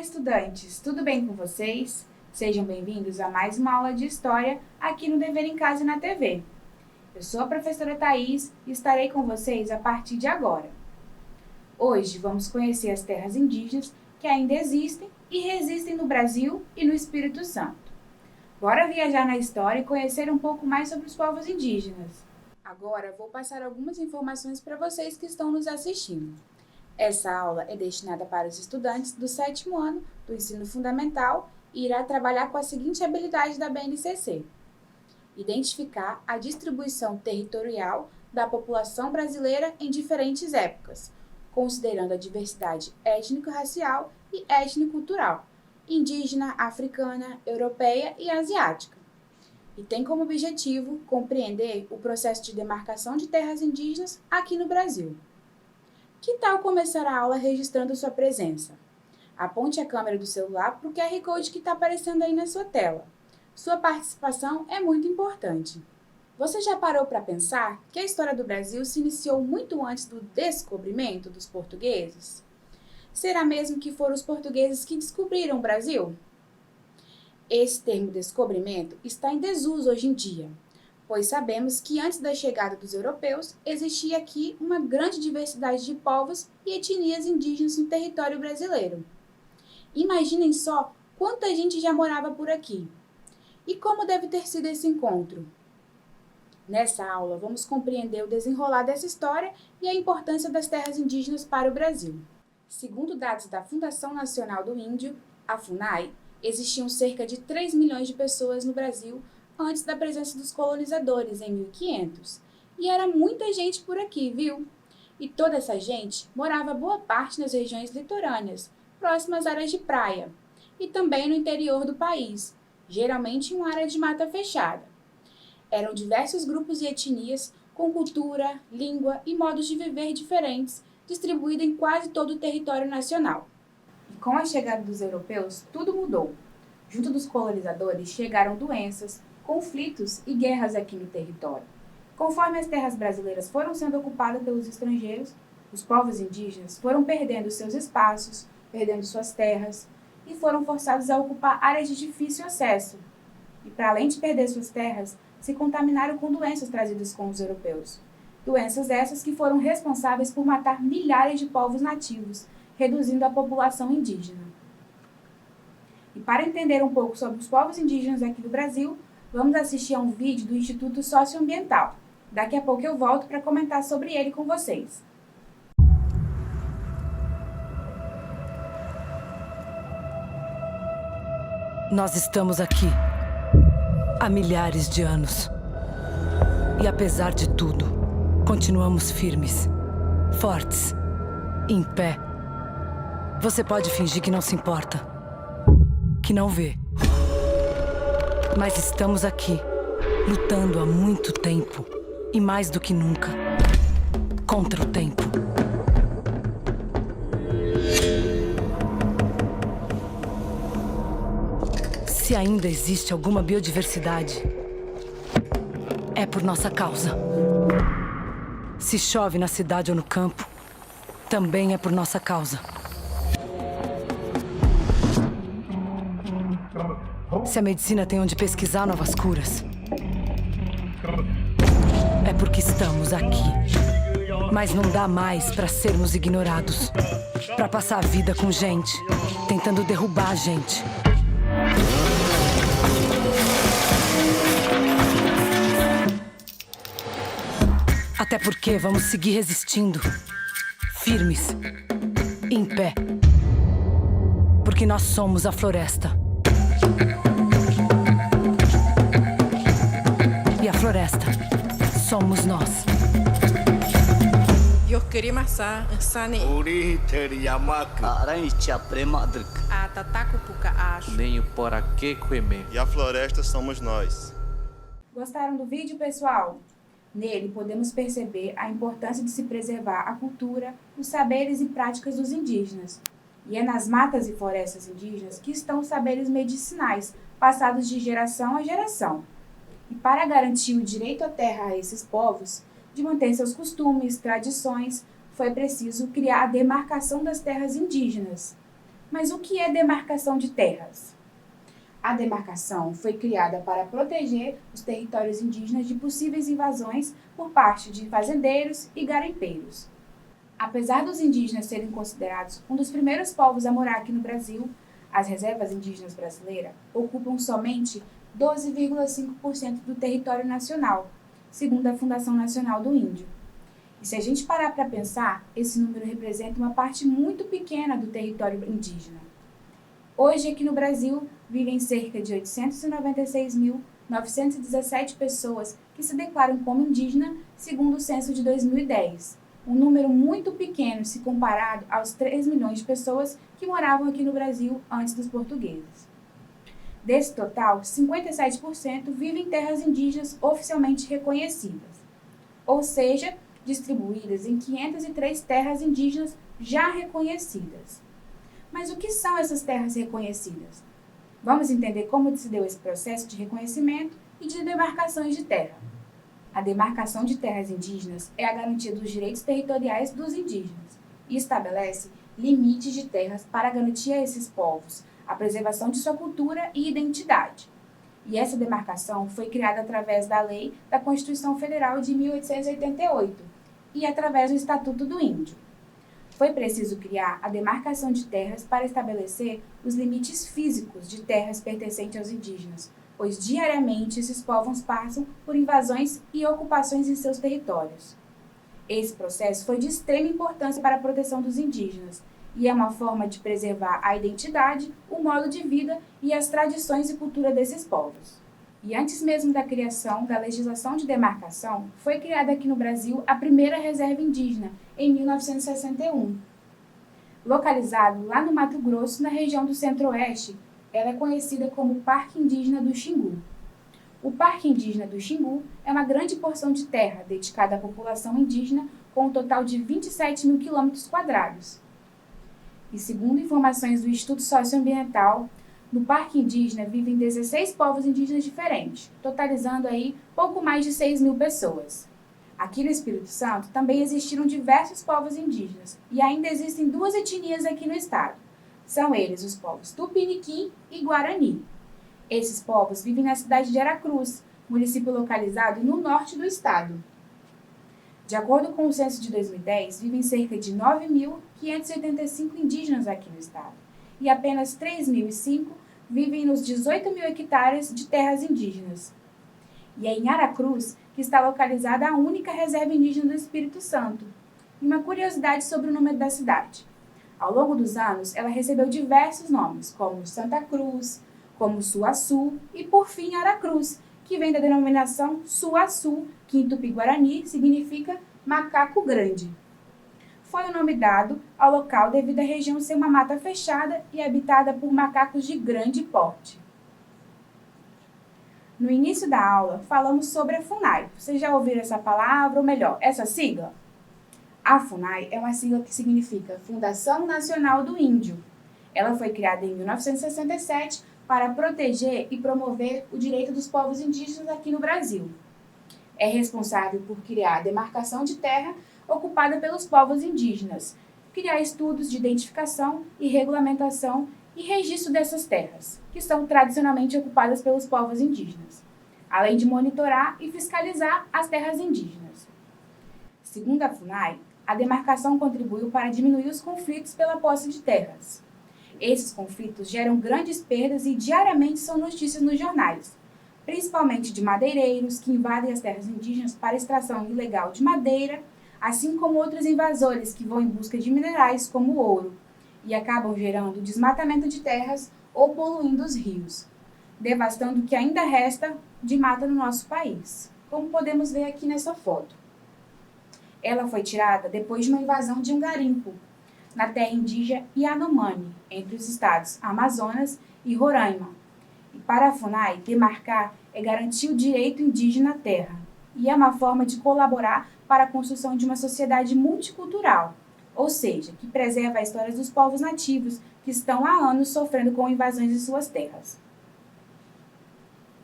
estudantes! Tudo bem com vocês? Sejam bem-vindos a mais uma aula de História aqui no Dever em Casa e na TV. Eu sou a professora Thaís e estarei com vocês a partir de agora. Hoje vamos conhecer as terras indígenas que ainda existem e resistem no Brasil e no Espírito Santo. Bora viajar na história e conhecer um pouco mais sobre os povos indígenas. Agora vou passar algumas informações para vocês que estão nos assistindo. Essa aula é destinada para os estudantes do 7º ano do ensino fundamental e irá trabalhar com a seguinte habilidade da BNCC: identificar a distribuição territorial da população brasileira em diferentes épocas, considerando a diversidade étnico-racial e étnico-cultural, indígena, africana, europeia e asiática. E tem como objetivo compreender o processo de demarcação de terras indígenas aqui no Brasil. Que tal começar a aula registrando sua presença? Aponte a câmera do celular para o QR Code que está aparecendo aí na sua tela. Sua participação é muito importante. Você já parou para pensar que a história do Brasil se iniciou muito antes do descobrimento dos portugueses? Será mesmo que foram os portugueses que descobriram o Brasil? Esse termo descobrimento está em desuso hoje em dia, pois sabemos que antes da chegada dos europeus existia aqui uma grande diversidade de povos e etnias indígenas no território brasileiro. Imaginem só quanta gente já morava por aqui. E como deve ter sido esse encontro? Nessa aula, vamos compreender o desenrolar dessa história e a importância das terras indígenas para o Brasil. Segundo dados da Fundação Nacional do Índio, a FUNAI, existiam cerca de 3 milhões de pessoas no Brasil antes da presença dos colonizadores, em 1500. E era muita gente por aqui, viu? E toda essa gente morava boa parte nas regiões litorâneas, próximas às áreas de praia, e também no interior do país, geralmente em uma área de mata fechada. Eram diversos grupos e etnias com cultura, língua e modos de viver diferentes, distribuídos em quase todo o território nacional. E com a chegada dos europeus, tudo mudou. Junto dos colonizadores chegaram doenças, conflitos e guerras aqui no território. Conforme as terras brasileiras foram sendo ocupadas pelos estrangeiros, os povos indígenas foram perdendo seus espaços, perdendo suas terras e foram forçados a ocupar áreas de difícil acesso. E para além de perder suas terras, se contaminaram com doenças trazidas com os europeus. Doenças essas que foram responsáveis por matar milhares de povos nativos, reduzindo a população indígena. E para entender um pouco sobre os povos indígenas aqui do Brasil, vamos assistir a um vídeo do Instituto Socioambiental. Daqui a pouco eu volto para comentar sobre ele com vocês. Nós estamos aqui há milhares de anos. E apesar de tudo, continuamos firmes, fortes, em pé. Você pode fingir que não se importa, que não vê. Mas estamos aqui, lutando há muito tempo, e mais do que nunca, contra o tempo. Se ainda existe alguma biodiversidade, é por nossa causa. Se chove na cidade ou no campo, também é por nossa causa. Se a medicina tem onde pesquisar novas curas, é porque estamos aqui. Mas não dá mais para sermos ignorados, para passar a vida com gente, tentando derrubar a gente. Até porque vamos seguir resistindo, firmes, em pé. Porque nós somos a floresta. E a floresta somos nós. E a floresta somos nós. Gostaram do vídeo, pessoal? Nele podemos perceber a importância de se preservar a cultura, os saberes e práticas dos indígenas. E é nas matas e florestas indígenas que estão os saberes medicinais, passados de geração a geração. E para garantir o direito à terra a esses povos, de manter seus costumes, tradições, foi preciso criar a demarcação das terras indígenas. Mas o que é demarcação de terras? A demarcação foi criada para proteger os territórios indígenas de possíveis invasões por parte de fazendeiros e garimpeiros. Apesar dos indígenas serem considerados um dos primeiros povos a morar aqui no Brasil, as reservas indígenas brasileiras ocupam somente 12,5% do território nacional, segundo a Fundação Nacional do Índio. E se a gente parar para pensar, esse número representa uma parte muito pequena do território indígena. Hoje, aqui no Brasil, vivem cerca de 896.917 pessoas que se declaram como indígena, segundo o censo de 2010. Um número muito pequeno se comparado aos 3 milhões de pessoas que moravam aqui no Brasil antes dos portugueses. Desse total, 57% vivem em terras indígenas oficialmente reconhecidas, ou seja, distribuídas em 503 terras indígenas já reconhecidas. Mas o que são essas terras reconhecidas? Vamos entender como se deu esse processo de reconhecimento e de demarcações de terra. A demarcação de terras indígenas é a garantia dos direitos territoriais dos indígenas e estabelece limites de terras para garantir a esses povos a preservação de sua cultura e identidade. E essa demarcação foi criada através da Lei da Constituição Federal de 1888 e através do Estatuto do Índio. Foi preciso criar a demarcação de terras para estabelecer os limites físicos de terras pertencentes aos indígenas, pois diariamente esses povos passam por invasões e ocupações em seus territórios. Esse processo foi de extrema importância para a proteção dos indígenas e é uma forma de preservar a identidade, o modo de vida e as tradições e cultura desses povos. E antes mesmo da criação da legislação de demarcação, foi criada aqui no Brasil a primeira reserva indígena, em 1961. Localizado lá no Mato Grosso, na região do Centro-Oeste, ela é conhecida como Parque Indígena do Xingu. O Parque Indígena do Xingu é uma grande porção de terra dedicada à população indígena, com um total de 27 mil quilômetros quadrados. E segundo informações do Instituto Socioambiental, no Parque Indígena vivem 16 povos indígenas diferentes, totalizando aí pouco mais de 6 mil pessoas. Aqui no Espírito Santo também existiram diversos povos indígenas e ainda existem 2 etnias aqui no estado. São eles os povos Tupiniquim e Guarani. Esses povos vivem na cidade de Aracruz, município localizado no norte do estado. De acordo com o censo de 2010, vivem cerca de 9.585 indígenas aqui no estado e apenas 3.005 vivem nos 18 mil hectares de terras indígenas. E é em Aracruz que está localizada a única reserva indígena do Espírito Santo. E uma curiosidade sobre o nome da cidade. Ao longo dos anos, ela recebeu diversos nomes, como Santa Cruz, como Suaçu e, por fim, Aracruz, que vem da denominação Suaçu, que em Tupi-Guarani significa macaco grande. Foi o nome dado ao local devido à região ser uma mata fechada e habitada por macacos de grande porte. No início da aula, falamos sobre a FUNAI. Vocês já ouviram essa palavra, ou melhor, essa sigla? A FUNAI é uma sigla que significa Fundação Nacional do Índio. Ela foi criada em 1967 para proteger e promover o direito dos povos indígenas aqui no Brasil. É responsável por criar a demarcação de terra ocupada pelos povos indígenas, criar estudos de identificação e regulamentação e registro dessas terras, que são tradicionalmente ocupadas pelos povos indígenas, além de monitorar e fiscalizar as terras indígenas. Segundo a FUNAI, a demarcação contribuiu para diminuir os conflitos pela posse de terras. Esses conflitos geram grandes perdas e diariamente são notícias nos jornais, principalmente de madeireiros que invadem as terras indígenas para extração ilegal de madeira, assim como outros invasores que vão em busca de minerais como o ouro e acabam gerando desmatamento de terras ou poluindo os rios, devastando o que ainda resta de mata no nosso país, como podemos ver aqui nessa foto. Ela foi tirada depois de uma invasão de um garimpo na terra indígena Yanomami, entre os estados Amazonas e Roraima. E para a FUNAI, demarcar é garantir o direito indígena à terra e é uma forma de colaborar para a construção de uma sociedade multicultural, ou seja, que preserva a história dos povos nativos que estão há anos sofrendo com invasões de suas terras.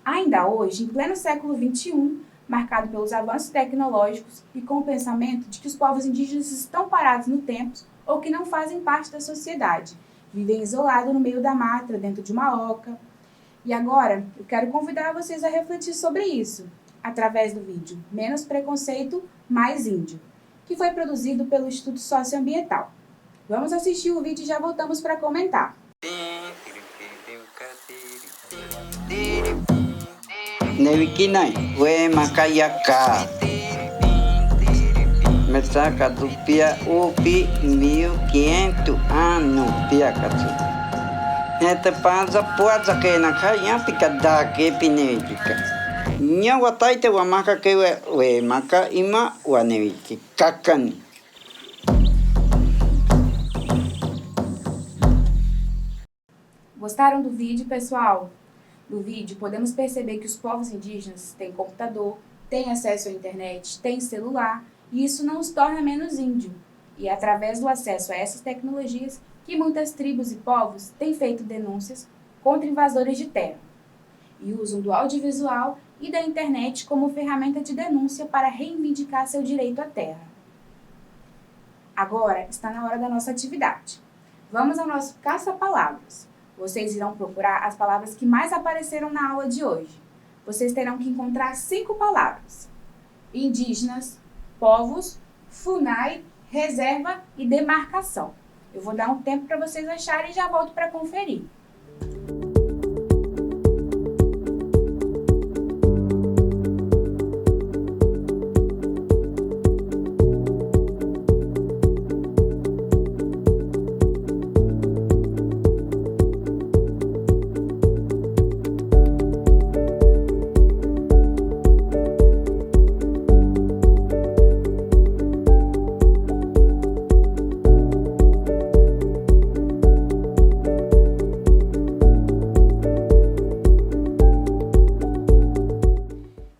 Ainda hoje, em pleno século XXI, marcado pelos avanços tecnológicos e com o pensamento de que os povos indígenas estão parados no tempo ou que não fazem parte da sociedade, vivem isolados no meio da mata, dentro de uma oca. E agora, eu quero convidar vocês a refletir sobre isso, através do vídeo Menos Preconceito, Mais Índio, que foi produzido pelo Instituto Socioambiental. Vamos assistir o vídeo e já voltamos para comentar. Nevikinai, we makayaka. Mesaka do pia upi 1500 anos pia katsu. Eta panza puaza que na kaya pikada que pinevika. Nya wataite wa maka que we maka ima wa neviki kakani. Gostaram do vídeo, pessoal? No vídeo, podemos perceber que os povos indígenas têm computador, têm acesso à internet, têm celular, e isso não os torna menos índio. E é através do acesso a essas tecnologias que muitas tribos e povos têm feito denúncias contra invasores de terra, e usam do audiovisual e da internet como ferramenta de denúncia para reivindicar seu direito à terra. Agora está na hora da nossa atividade. Vamos ao nosso caça-palavras. Vocês irão procurar as palavras que mais apareceram na aula de hoje. Vocês terão que encontrar 5 palavras: indígenas, povos, FUNAI, reserva e demarcação. Eu vou dar um tempo para vocês acharem e já volto para conferir.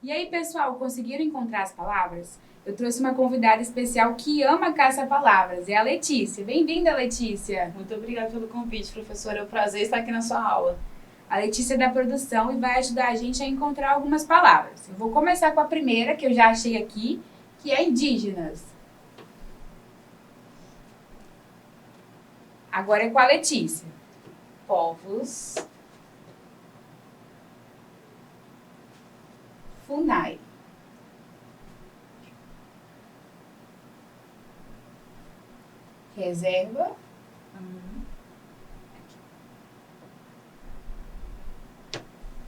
E aí, pessoal, conseguiram encontrar as palavras? Eu trouxe uma convidada especial que ama caça-palavras, é a Letícia. Bem-vinda, Letícia! Muito obrigada pelo convite, professora. É um prazer estar aqui na sua aula. A Letícia é da produção e vai ajudar a gente a encontrar algumas palavras. Eu vou começar com a primeira, que eu já achei aqui, que é indígenas. Agora é com a Letícia. Povos, FUNAI. Reserva.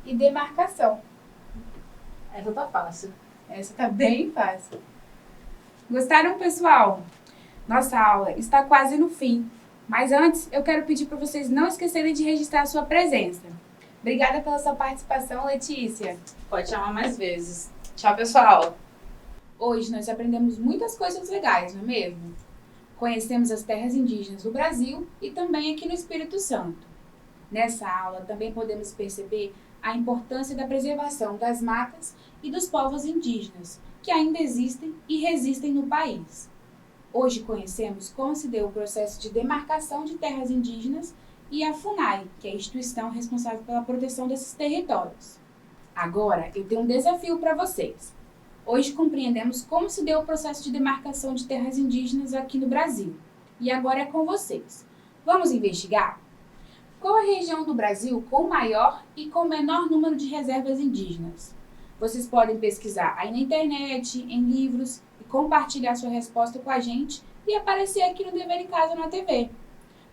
E demarcação. essa tá fácil. Essa tá bem fácil. Gostaram, pessoal? Nossa aula está quase no fim. Mas antes, eu quero pedir para vocês não esquecerem de registrar a sua presença. Obrigada pela sua participação, Letícia. Pode chamar mais vezes. Tchau, pessoal. Hoje nós aprendemos muitas coisas legais, não é mesmo? Conhecemos as terras indígenas do Brasil e também aqui no Espírito Santo. Nessa aula também podemos perceber a importância da preservação das matas e dos povos indígenas, que ainda existem e resistem no país. Hoje conhecemos como se deu o processo de demarcação de terras indígenas e a FUNAI, que é a instituição responsável pela proteção desses territórios. Agora, eu tenho um desafio para vocês. Hoje compreendemos como se deu o processo de demarcação de terras indígenas aqui no Brasil. E agora é com vocês. Vamos investigar? Qual a região do Brasil com o maior e com o menor número de reservas indígenas? Vocês podem pesquisar aí na internet, em livros, e compartilhar sua resposta com a gente e aparecer aqui no Dever em Casa na TV.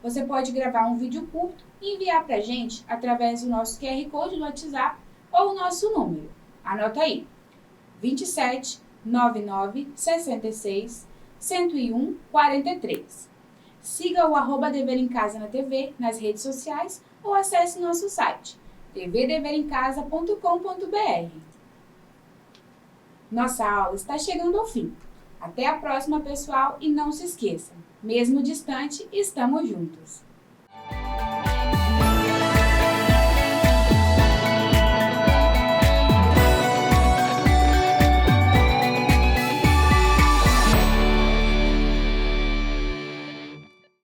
Você pode gravar um vídeo curto e enviar para a gente através do nosso QR Code do WhatsApp ou o nosso número. Anota aí, 27 99 66 101 43. Siga o @Dever em Casa na TV nas redes sociais ou acesse nosso site tvdeverencasa.com.br. Nossa aula está chegando ao fim. Até a próxima, pessoal, e não se esqueçam, mesmo distante, estamos juntos.